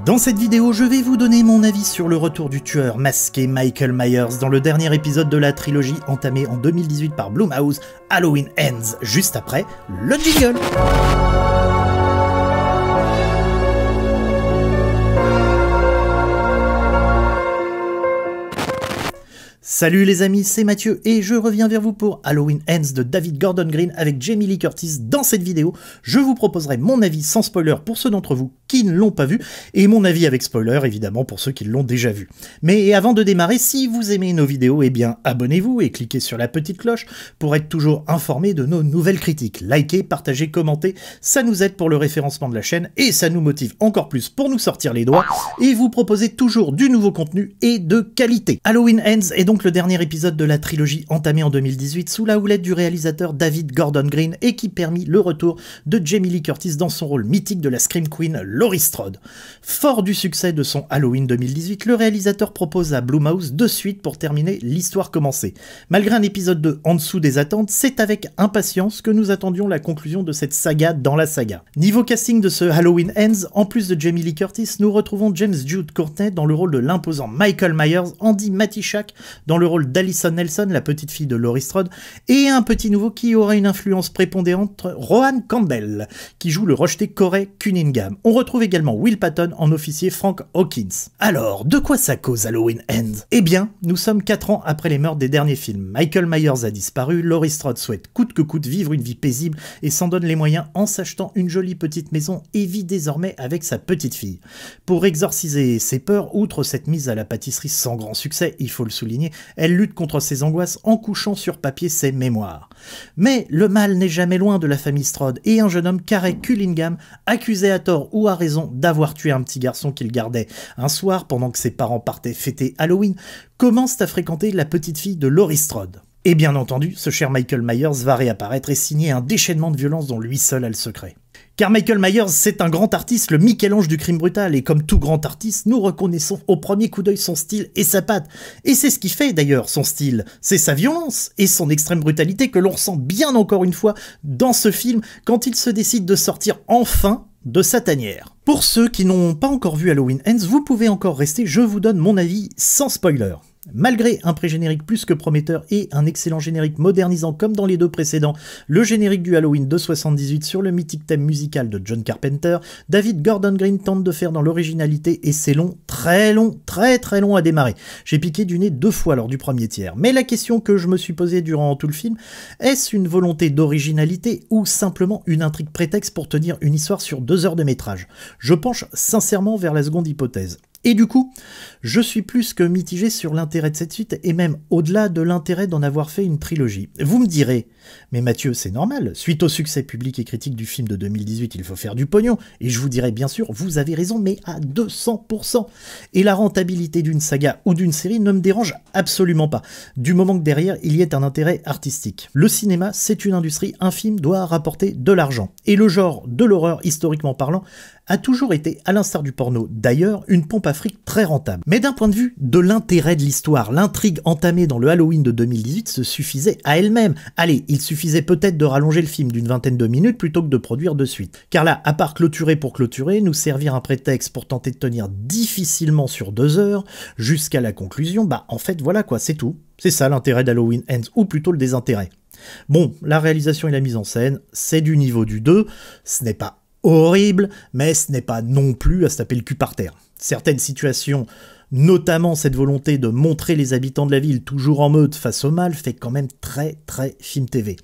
Dans cette vidéo, je vais vous donner mon avis sur le retour du tueur masqué Michael Myers dans le dernier épisode de la trilogie entamée en 2018 par Blumhouse, Halloween Ends, juste après le jingle. Salut les amis, c'est Mathieu et je reviens vers vous pour Halloween Ends de David Gordon Green avec Jamie Lee Curtis. Dans cette vidéo, je vous proposerai mon avis sans spoiler pour ceux d'entre vous qui ne l'ont pas vu et mon avis avec spoiler évidemment pour ceux qui l'ont déjà vu. Mais avant de démarrer, si vous aimez nos vidéos, eh bien abonnez-vous et cliquez sur la petite cloche pour être toujours informé de nos nouvelles critiques. Likez, partagez, commentez, ça nous aide pour le référencement de la chaîne et ça nous motive encore plus pour nous sortir les doigts et vous proposer toujours du nouveau contenu et de qualité. Halloween Ends est donc le dernier épisode de la trilogie entamée en 2018 sous la houlette du réalisateur David Gordon Green et qui permit le retour de Jamie Lee Curtis dans son rôle mythique de la Scream Queen Laurie Strode. Fort du succès de son Halloween 2018, le réalisateur propose à Blumhouse 2 suites pour terminer l'histoire commencée. Malgré un épisode 2 en dessous des attentes, c'est avec impatience que nous attendions la conclusion de cette saga dans la saga. Niveau casting de ce Halloween Ends, en plus de Jamie Lee Curtis, nous retrouvons James Jude Courtney dans le rôle de l'imposant Michael Myers, Andy Matichak dans le rôle d'Alison Nelson, la petite fille de Laurie Strode, et un petit nouveau qui aura une influence prépondérante, Rohan Campbell, qui joue le rejeté Corey Cunningham. On retrouve également Will Patton en officier Frank Hawkins. Alors, de quoi ça cause Halloween Ends? Eh bien, nous sommes 4 ans après les meurtres des derniers films. Michael Myers a disparu, Laurie Strode souhaite coûte que coûte vivre une vie paisible et s'en donne les moyens en s'achetant une jolie petite maison et vit désormais avec sa petite fille. Pour exorciser ses peurs, outre cette mise à la pâtisserie sans grand succès, il faut le souligner, elle lutte contre ses angoisses en couchant sur papier ses mémoires. Mais le mal n'est jamais loin de la famille Strode et un jeune homme, Corey Cunningham, accusé à tort ou à raison d'avoir tué un petit garçon qu'il gardait un soir pendant que ses parents partaient fêter Halloween, commence à fréquenter la petite fille de Laurie Strode. Et bien entendu, ce cher Michael Myers va réapparaître et signer un déchaînement de violence dont lui seul a le secret. Car Michael Myers, c'est un grand artiste, le Michel-Ange du crime brutal, et comme tout grand artiste, nous reconnaissons au premier coup d'œil son style et sa patte. Et c'est ce qui fait d'ailleurs son style, c'est sa violence et son extrême brutalité que l'on ressent bien encore une fois dans ce film quand il se décide de sortir enfin de sa tanière. Pour ceux qui n'ont pas encore vu Halloween Ends, vous pouvez encore rester, je vous donne mon avis sans spoiler. Malgré un pré-générique plus que prometteur et un excellent générique modernisant comme dans les deux précédents, le générique du Halloween de 78 sur le mythique thème musical de John Carpenter, David Gordon Green tente de faire dans l'originalité et c'est long, très long à démarrer. J'ai piqué du nez 2 fois lors du premier tiers. Mais la question que je me suis posée durant tout le film, est-ce une volonté d'originalité ou simplement une intrigue prétexte pour tenir une histoire sur 2 heures de métrage? Je penche sincèrement vers la seconde hypothèse. Et du coup, je suis plus que mitigé sur l'intérêt de cette suite et même au-delà de l'intérêt d'en avoir fait une trilogie. Vous me direz, mais Mathieu, c'est normal, suite au succès public et critique du film de 2018, il faut faire du pognon. Et je vous dirai bien sûr, vous avez raison, mais à 200%. Et la rentabilité d'une saga ou d'une série ne me dérange absolument pas, du moment que derrière, il y ait un intérêt artistique. Le cinéma, c'est une industrie, un film doit rapporter de l'argent. Et le genre de l'horreur, historiquement parlant, a toujours été, à l'instar du porno d'ailleurs, une pompe à fric très rentable. Mais d'un point de vue de l'intérêt de l'histoire, l'intrigue entamée dans le Halloween de 2018 se suffisait à elle-même. Allez, il suffisait peut-être de rallonger le film d'une vingtaine de minutes plutôt que de produire de suite. Car là, à part clôturer pour clôturer, nous servir un prétexte pour tenter de tenir difficilement sur 2 heures, jusqu'à la conclusion, bah en fait voilà quoi, c'est tout. C'est ça l'intérêt d'Halloween Ends, ou plutôt le désintérêt. Bon, la réalisation et la mise en scène, c'est du niveau du 2, ce n'est pas horrible, mais ce n'est pas non plus à se taper le cul par terre. Certaines situations, notamment cette volonté de montrer les habitants de la ville toujours en mode face au mal, fait quand même très film TV.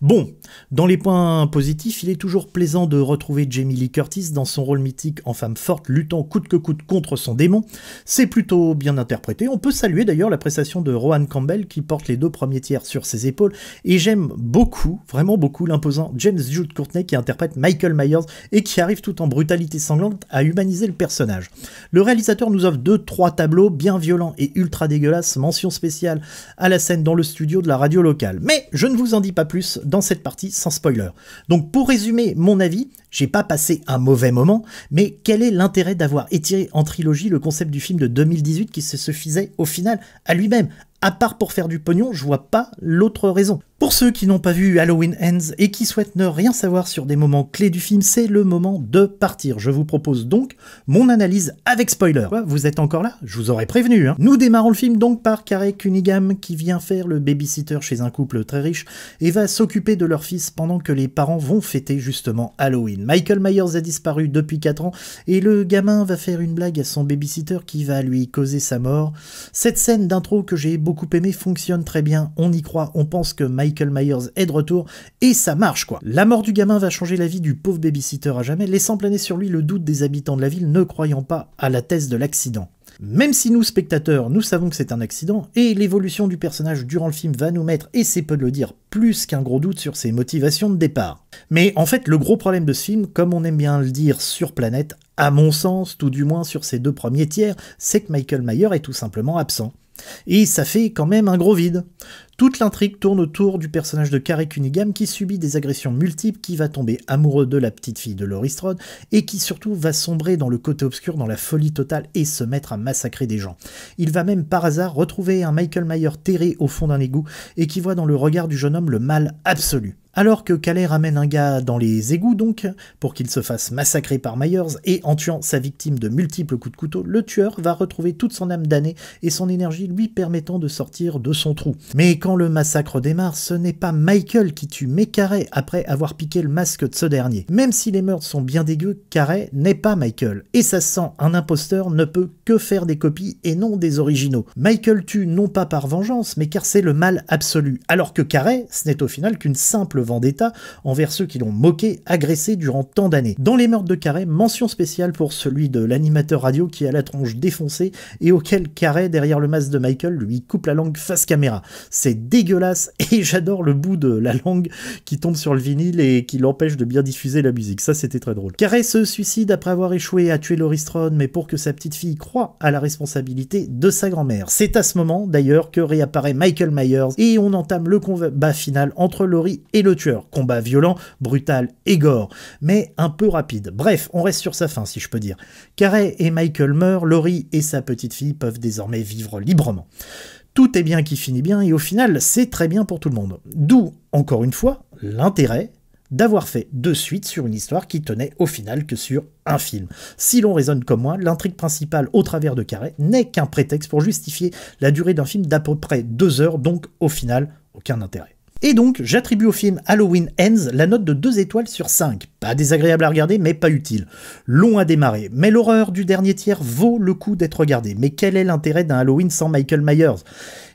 Bon, dans les points positifs, il est toujours plaisant de retrouver Jamie Lee Curtis dans son rôle mythique en femme forte, luttant coûte que coûte contre son démon. C'est plutôt bien interprété. On peut saluer d'ailleurs la prestation de Rohan Campbell qui porte les 2 premiers tiers sur ses épaules. Et j'aime beaucoup, vraiment beaucoup, l'imposant James Jude Courtney qui interprète Michael Myers et qui arrive tout en brutalité sanglante à humaniser le personnage. Le réalisateur nous offre 2-3 tableaux bien violents et ultra dégueulasses, mention spéciale à la scène dans le studio de la radio locale. Mais je ne vous en dis pas plus dans cette partie sans spoiler. Donc pour résumer mon avis, j'ai pas passé un mauvais moment, mais quel est l'intérêt d'avoir étiré en trilogie le concept du film de 2018 qui se suffisait au final à lui-même? À part pour faire du pognon, je vois pas l'autre raison. Pour ceux qui n'ont pas vu Halloween Ends et qui souhaitent ne rien savoir sur des moments clés du film, c'est le moment de partir. Je vous propose donc mon analyse avec spoiler. Quoi, vous êtes encore là? Je vous aurais prévenu. Hein. Nous démarrons le film donc par Carey Cunningham qui vient faire le babysitter chez un couple très riche et va s'occuper de leur fils pendant que les parents vont fêter justement Halloween. Michael Myers a disparu depuis 4 ans et le gamin va faire une blague à son babysitter qui va lui causer sa mort. Cette scène d'intro que j'ai beaucoup aimé fonctionne très bien, on y croit, on pense que Michael Myers est de retour, et ça marche quoi. La mort du gamin va changer la vie du pauvre babysitter à jamais, laissant planer sur lui le doute des habitants de la ville ne croyant pas à la thèse de l'accident. Même si nous, spectateurs, nous savons que c'est un accident, et l'évolution du personnage durant le film va nous mettre, et c'est peu de le dire, plus qu'un gros doute sur ses motivations de départ. Mais en fait, le gros problème de ce film, comme on aime bien le dire sur Planète, à mon sens, tout du moins sur ses 2 premiers tiers, c'est que Michael Myers est tout simplement absent. Et ça fait quand même un gros vide. Toute l'intrigue tourne autour du personnage de Carey Cunningham qui subit des agressions multiples, qui va tomber amoureux de la petite fille de Laurie Strode et qui surtout va sombrer dans le côté obscur, dans la folie totale et se mettre à massacrer des gens. Il va même par hasard retrouver un Michael Myers terré au fond d'un égout et qui voit dans le regard du jeune homme le mal absolu. Alors que Carey ramène un gars dans les égouts donc, pour qu'il se fasse massacrer par Myers, et en tuant sa victime de multiples coups de couteau, le tueur va retrouver toute son âme damnée et son énergie lui permettant de sortir de son trou. Mais quand le massacre démarre, ce n'est pas Michael qui tue, mais Carey après avoir piqué le masque de ce dernier. Même si les meurtres sont bien dégueux, Carey n'est pas Michael, et ça sent un imposteur ne peut que faire des copies et non des originaux. Michael tue non pas par vengeance, mais car c'est le mal absolu, alors que Carey, ce n'est au final qu'une simple vendetta envers ceux qui l'ont moqué, agressé durant tant d'années. Dans les meurtres de Carey, mention spéciale pour celui de l'animateur radio qui a la tronche défoncée et auquel Carey, derrière le masque de Michael, lui coupe la langue face caméra. C'est dégueulasse et j'adore le bout de la langue qui tombe sur le vinyle et qui l'empêche de bien diffuser la musique. Ça, c'était très drôle. Carey se suicide après avoir échoué à tuer Laurie Strode, mais pour que sa petite fille croie à la responsabilité de sa grand-mère. C'est à ce moment, d'ailleurs, que réapparaît Michael Myers et on entame le combat final entre Laurie et le tueur. Combat violent, brutal et gore, mais un peu rapide. Bref, on reste sur sa fin, si je peux dire. Carey et Michael meurent, Laurie et sa petite fille peuvent désormais vivre librement. Tout est bien qui finit bien, et au final, c'est très bien pour tout le monde. D'où, encore une fois, l'intérêt d'avoir fait 2 suites sur une histoire qui tenait au final que sur un film. Si l'on raisonne comme moi, l'intrigue principale au travers de Carey n'est qu'un prétexte pour justifier la durée d'un film d'à peu près 2 heures, donc au final, aucun intérêt. Et donc, j'attribue au film Halloween Ends la note de 2 étoiles sur 5. Pas désagréable à regarder, mais pas utile. Long à démarrer, mais l'horreur du dernier tiers vaut le coup d'être regardée. Mais quel est l'intérêt d'un Halloween sans Michael Myers?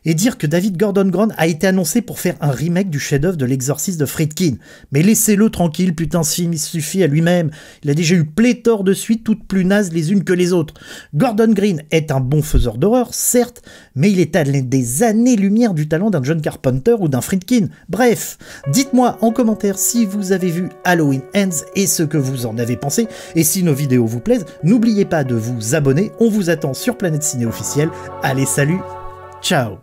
Et dire que David Gordon Green a été annoncé pour faire un remake du chef-d'œuvre de l'exorciste de Friedkin. Mais laissez-le tranquille, putain, ce film il suffit à lui-même. Il a déjà eu pléthore de suites, toutes plus nazes les unes que les autres. Gordon Green est un bon faiseur d'horreur, certes, mais il est à des années-lumière du talent d'un John Carpenter ou d'un Friedkin. Bref, dites-moi en commentaire si vous avez vu Halloween Ends et ce que vous en avez pensé. Et si nos vidéos vous plaisent, n'oubliez pas de vous abonner. On vous attend sur Planète Ciné officielle. Allez, salut, ciao!